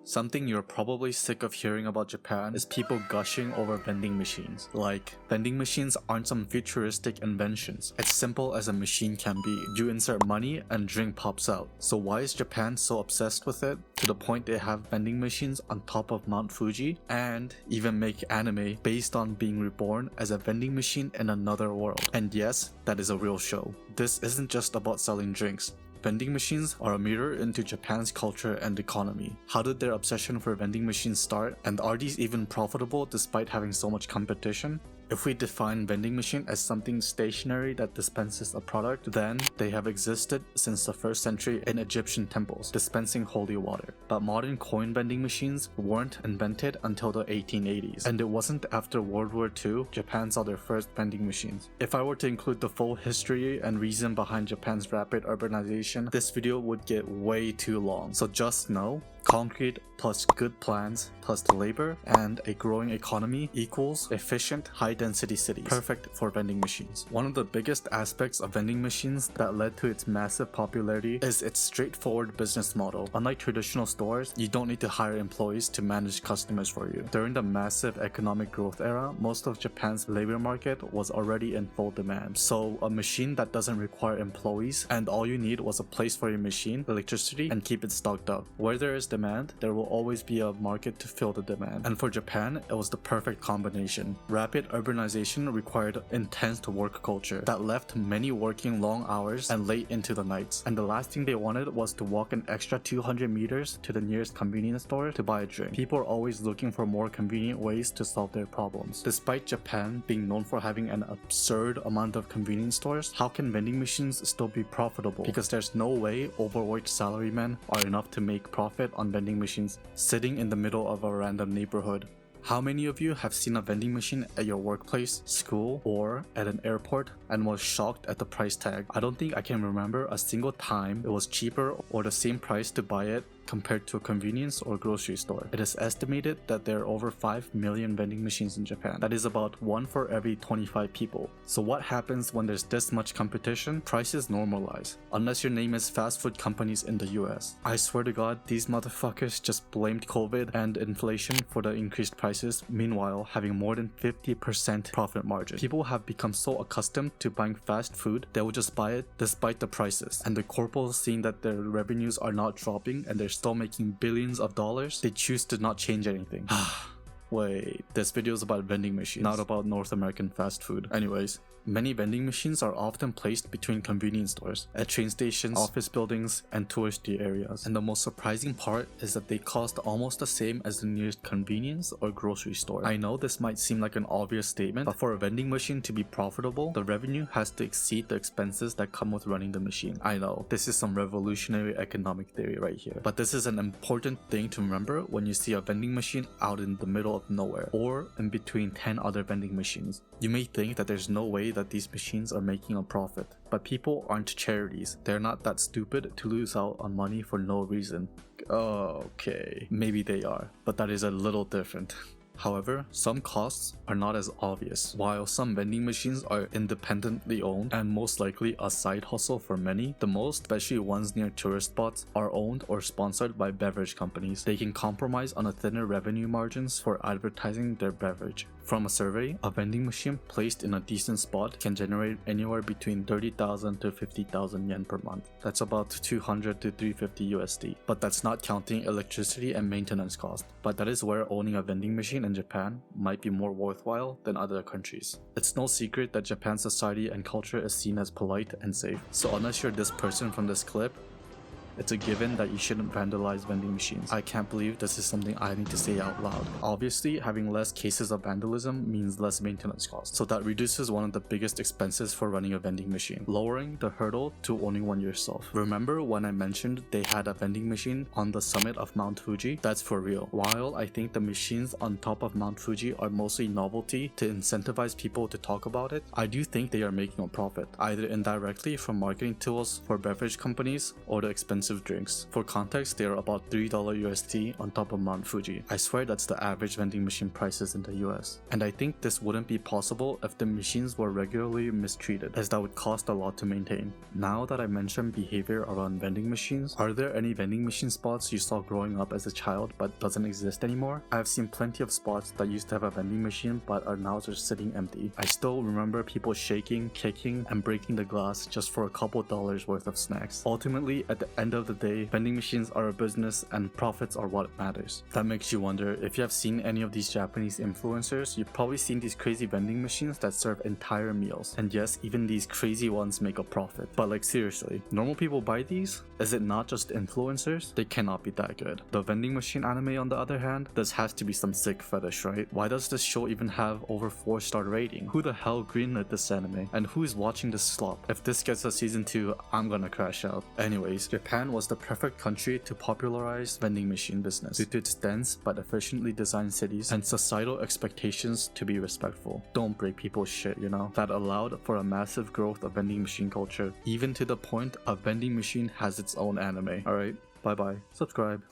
Something you're probably sick of hearing about Japan is people gushing over vending machines. Like, vending machines aren't some futuristic inventions. It's simple as a machine can be. You insert money and drink pops out. So why is Japan so obsessed with it? To the point they have vending machines on top of Mount Fuji and even make anime based on being reborn as a vending machine in another world. And yes, that is a real show. This isn't just about selling drinks. Vending machines are a mirror into Japan's culture and economy. How did their obsession for vending machines start, and are these even profitable despite having so much competition? If we define vending machine as something stationary that dispenses a product, then they have existed since the 1st century in Egyptian temples, dispensing holy water. But modern coin vending machines weren't invented until the 1880s, and it wasn't after World War II Japan saw their first vending machines. If I were to include the full history and reason behind Japan's rapid urbanization, this video would get way too long. So just know, concrete plus good plans plus labor and a growing economy equals efficient high-density cities, perfect for vending machines. One of the biggest aspects of vending machines that led to its massive popularity is its straightforward business model. Unlike traditional stores, you don't need to hire employees to manage customers for you. During the massive economic growth era, most of Japan's labor market was already in full demand. So a machine that doesn't require employees and all you need was a place for your machine, electricity, and keep it stocked up. Where there is demand, there will always be a market to fill the demand. And for Japan, it was the perfect combination. Rapid urbanization required intense work culture that left many working long hours and late into the nights. And the last thing they wanted was to walk an extra 200 meters to the nearest convenience store to buy a drink. People are always looking for more convenient ways to solve their problems. Despite Japan being known for having an absurd amount of convenience stores, how can vending machines still be profitable? Because there's no way overworked salarymen are enough to make profit on vending machines sitting in the middle of a random neighborhood. How many of you have seen a vending machine at your workplace, school, or at an airport and was shocked at the price tag? I don't think I can remember a single time it was cheaper or the same price to buy it compared to a convenience or grocery store. It is estimated that there are over 5 million vending machines in Japan. That is about 1 for every 25 people. So what happens when there's this much competition? Prices normalize. Unless your name is fast food companies in the US. I swear to God, these motherfuckers just blamed COVID and inflation for the increased prices, meanwhile having more than 50% profit margin. People have become so accustomed to buying fast food, they will just buy it despite the prices. And the corporals, seeing that their revenues are not dropping and they're still making billions of dollars, they choose to not change anything. Wait, this video is about vending machines, not about North American fast food. Anyways, many vending machines are often placed between convenience stores, at train stations, office buildings, and touristy areas. And the most surprising part is that they cost almost the same as the nearest convenience or grocery store. I know this might seem like an obvious statement, but for a vending machine to be profitable, the revenue has to exceed the expenses that come with running the machine. I know, this is some revolutionary economic theory right here, but this is an important thing to remember when you see a vending machine out in the middle of nowhere or in between 10 other vending machines. You may think that there's no way that these machines are making a profit, but people aren't charities. They're not that stupid to lose out on money for no reason. Okay, maybe they are, but that is a little different. However, some costs are not as obvious. While some vending machines are independently owned and most likely a side hustle for many, the most, especially ones near tourist spots, are owned or sponsored by beverage companies. They can compromise on a thinner revenue margins for advertising their beverage. From a survey, a vending machine placed in a decent spot can generate anywhere between 30,000 to 50,000 yen per month. That's about 200 to 350 USD. But that's not counting electricity and maintenance costs. But that is where owning a vending machine in Japan might be more worthwhile than other countries. It's no secret that Japan's society and culture is seen as polite and safe. So unless you're this person from this clip, it's a given that you shouldn't vandalize vending machines. I can't believe this is something I need to say out loud. Obviously, having less cases of vandalism means less maintenance costs, so that reduces one of the biggest expenses for running a vending machine, lowering the hurdle to owning one yourself. Remember when I mentioned they had a vending machine on the summit of Mount Fuji? That's for real. While I think the machines on top of Mount Fuji are mostly novelty to incentivize people to talk about it, I do think they are making a profit, either indirectly from marketing tools for beverage companies or the expensive expensive drinks. For context, they are about $3 USD on top of Mount Fuji. I swear that's the average vending machine prices in the US. And I think this wouldn't be possible if the machines were regularly mistreated, as that would cost a lot to maintain. Now that I mentioned behavior around vending machines, are there any vending machine spots you saw growing up as a child but doesn't exist anymore? I've seen plenty of spots that used to have a vending machine but are now just sitting empty. I still remember people shaking, kicking, and breaking the glass just for a couple dollars worth of snacks. Ultimately, at the end of the day, vending machines are a business and profits are what matters. That makes you wonder, if you have seen any of these Japanese influencers, you've probably seen these crazy vending machines that serve entire meals. And yes, even these crazy ones make a profit. But like seriously, normal people buy these? Is it not just influencers? They cannot be that good. The vending machine anime on the other hand, this has to be some sick fetish, right? Why does this show even have over 4-star rating? Who the hell greenlit this anime? And who is watching this slop? If this gets a season 2, I'm gonna crash out. Anyways, Japan was the perfect country to popularize vending machine business due to its dense but efficiently designed cities and societal expectations to be respectful. Don't break people's shit, you know? That allowed for a massive growth of vending machine culture, even to the point a vending machine has its own anime. Alright, bye bye, subscribe.